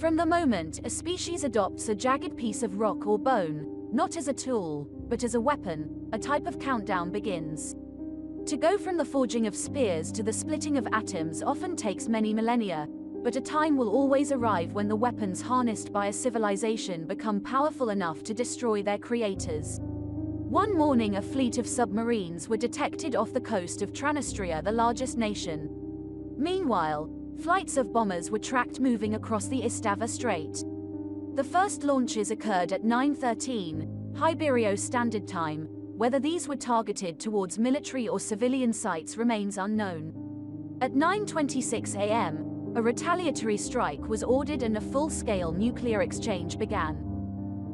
From the moment a species adopts a jagged piece of rock or bone, not as a tool, but as a weapon, a type of countdown begins. To go from the forging of spears to the splitting of atoms often takes many millennia, but a time will always arrive when the weapons harnessed by a civilization become powerful enough to destroy their creators. One morning a fleet of submarines were detected off the coast of Transnistria, the largest nation. Meanwhile, flights of bombers were tracked moving across the Istava Strait. The first launches occurred at 9:13, Hybero Standard Time. Whether these were targeted towards military or civilian sites remains unknown. At 9:26 a.m., a retaliatory strike was ordered and a full-scale nuclear exchange began.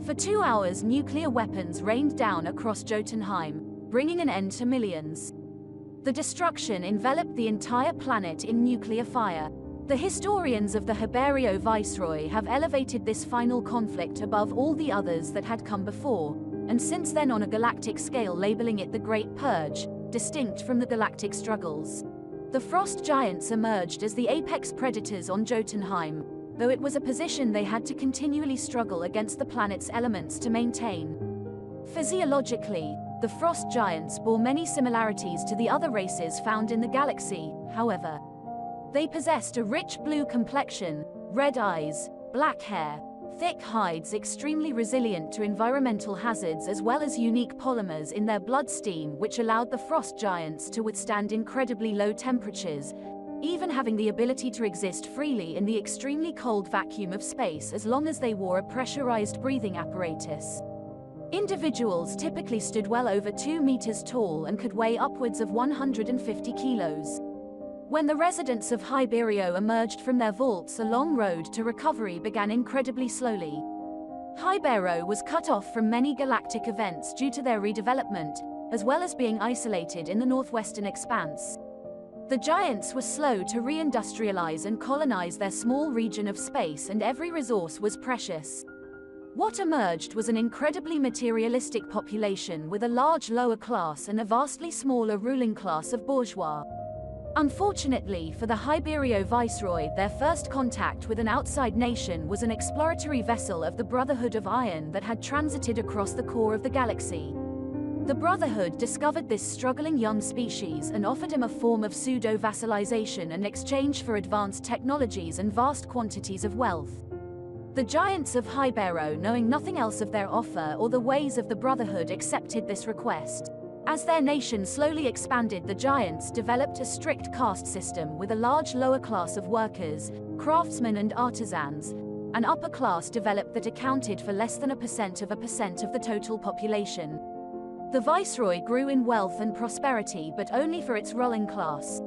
For 2 hours, nuclear weapons rained down across Jotunheim, bringing an end to millions. The destruction enveloped the entire planet in nuclear fire. The historians of the Hybero Viceroy have elevated this final conflict above all the others that had come before, and since then on a galactic scale, labeling it the Great Purge, distinct from the galactic struggles. The frost giants emerged as the apex predators on Jotunheim, though it was a position they had to continually struggle against the planet's elements to maintain. Physiologically, the frost giants bore many similarities to the other races found in the galaxy. However, they possessed a rich blue complexion, red eyes, black hair, thick hides, extremely resilient to environmental hazards, as well as unique polymers in their bloodstream which allowed the frost giants to withstand incredibly low temperatures, even having the ability to exist freely in the extremely cold vacuum of space as long as they wore a pressurized breathing apparatus. Individuals typically stood well over 2 meters tall and could weigh upwards of 150 kilos. When the residents of Hybero emerged from their vaults, a long road to recovery began incredibly slowly. Hybero was cut off from many galactic events due to their redevelopment, as well as being isolated in the northwestern expanse. The giants were slow to re-industrialize and colonize their small region of space, and every resource was precious. What emerged was an incredibly materialistic population with a large lower class and a vastly smaller ruling class of bourgeois. Unfortunately for the Hybero Viceroy, their first contact with an outside nation was an exploratory vessel of the Brotherhood of Iron that had transited across the core of the galaxy. The Brotherhood discovered this struggling young species and offered him a form of pseudo-vassalization in exchange for advanced technologies and vast quantities of wealth. The giants of Hybero, knowing nothing else of their offer or the ways of the Brotherhood, accepted this request. As their nation slowly expanded, the giants developed a strict caste system with a large lower class of workers, craftsmen and artisans. An upper class developed that accounted for less than 1% of the total population. The Viceroy grew in wealth and prosperity, but only for its ruling class.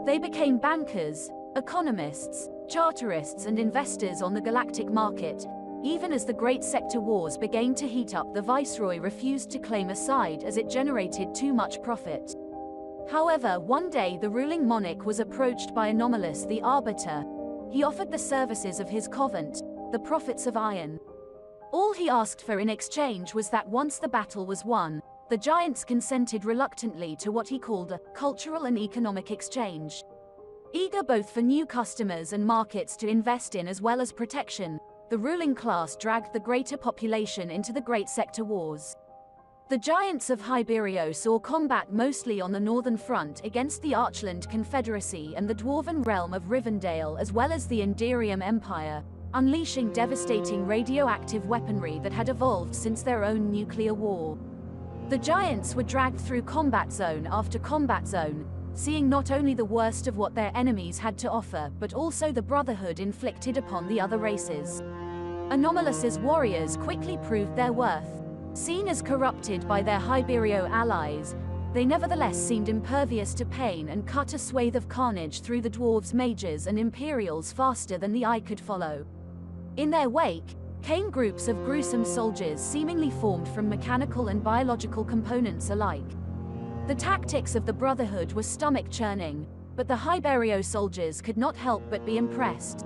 They became bankers, economists, charterists and investors on the galactic market. Even as the Great Sector Wars began to heat up, the Viceroy refused to claim a side as it generated too much profit. However, one day the ruling monarch was approached by Anomalous the Arbiter. He offered the services of his convent, the Prophets of Iron. All he asked for in exchange was that once the battle was won, the giants consented reluctantly to what he called a cultural and economic exchange. Eager both for new customers and markets to invest in as well as protection, the ruling class dragged the greater population into the Great Sector Wars. The giants of Hybero saw combat mostly on the northern front against the Archland Confederacy and the Dwarven realm of Rivendell, as well as the Enderium Empire, unleashing devastating radioactive weaponry that had evolved since their own nuclear war. The giants were dragged through combat zone after combat zone, seeing not only the worst of what their enemies had to offer, but also the Brotherhood inflicted upon the other races. Anomalous's warriors quickly proved their worth. Seen as corrupted by their Hybero allies, they nevertheless seemed impervious to pain and cut a swathe of carnage through the dwarves' mages and Imperials faster than the eye could follow. In their wake came groups of gruesome soldiers seemingly formed from mechanical and biological components alike. The tactics of the Brotherhood were stomach-churning, but the Hybero soldiers could not help but be impressed.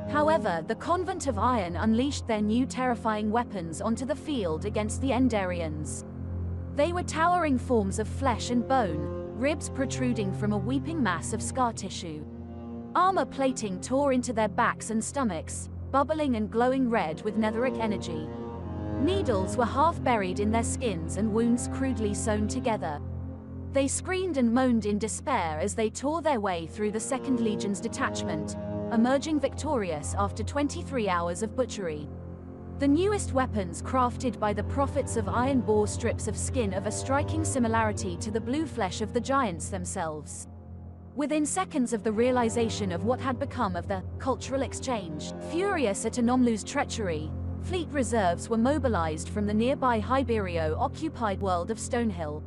However, the Convent of Iron unleashed their new terrifying weapons onto the field against the Endarians. They were towering forms of flesh and bone, ribs protruding from a weeping mass of scar tissue. Armor plating tore into their backs and stomachs, bubbling and glowing red with netheric energy. Needles were half buried in their skins and wounds crudely sewn together. They screamed and moaned in despair as they tore their way through the 2nd Legion's detachment, emerging victorious after 23 hours of butchery. The newest weapons crafted by the prophets of iron bore strips of skin of a striking similarity to the blue flesh of the giants themselves. Within seconds of the realization of what had become of the cultural exchange, furious at Anomlu's treachery, fleet reserves were mobilized from the nearby Hybero-occupied world of Stonehill.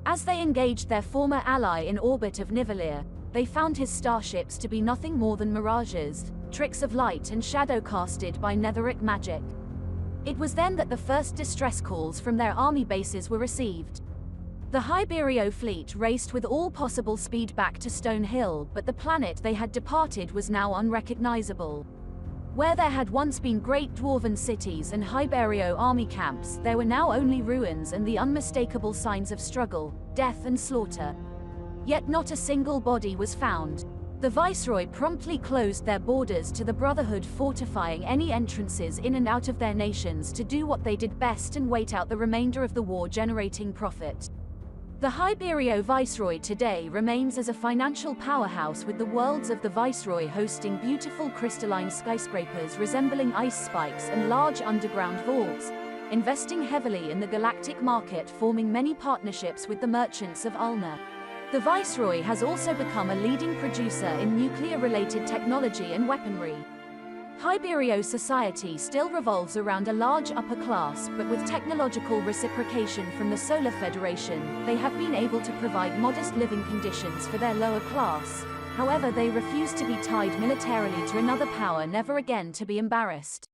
As they engaged their former ally in orbit of Nivellir, they found his starships to be nothing more than mirages, tricks of light and shadow casted by netheric magic. It was then that the first distress calls from their army bases were received. The Hybero fleet raced with all possible speed back to Stonehill, but the planet they had departed was now unrecognizable. Where there had once been great dwarven cities and Hybero army camps, there were now only ruins and the unmistakable signs of struggle, death and slaughter. Yet not a single body was found. The Viceroy promptly closed their borders to the Brotherhood, fortifying any entrances in and out of their nations to do what they did best and wait out the remainder of the war, generating profit. The Hybero Viceroy today remains as a financial powerhouse, with the worlds of the Viceroy hosting beautiful crystalline skyscrapers resembling ice spikes and large underground vaults, investing heavily in the galactic market, forming many partnerships with the merchants of Ulna. The Viceroy has also become a leading producer in nuclear-related technology and weaponry. Hybero society still revolves around a large upper class, but with technological reciprocation from the Solar Federation, they have been able to provide modest living conditions for their lower class. However, they refuse to be tied militarily to another power, never again to be embarrassed.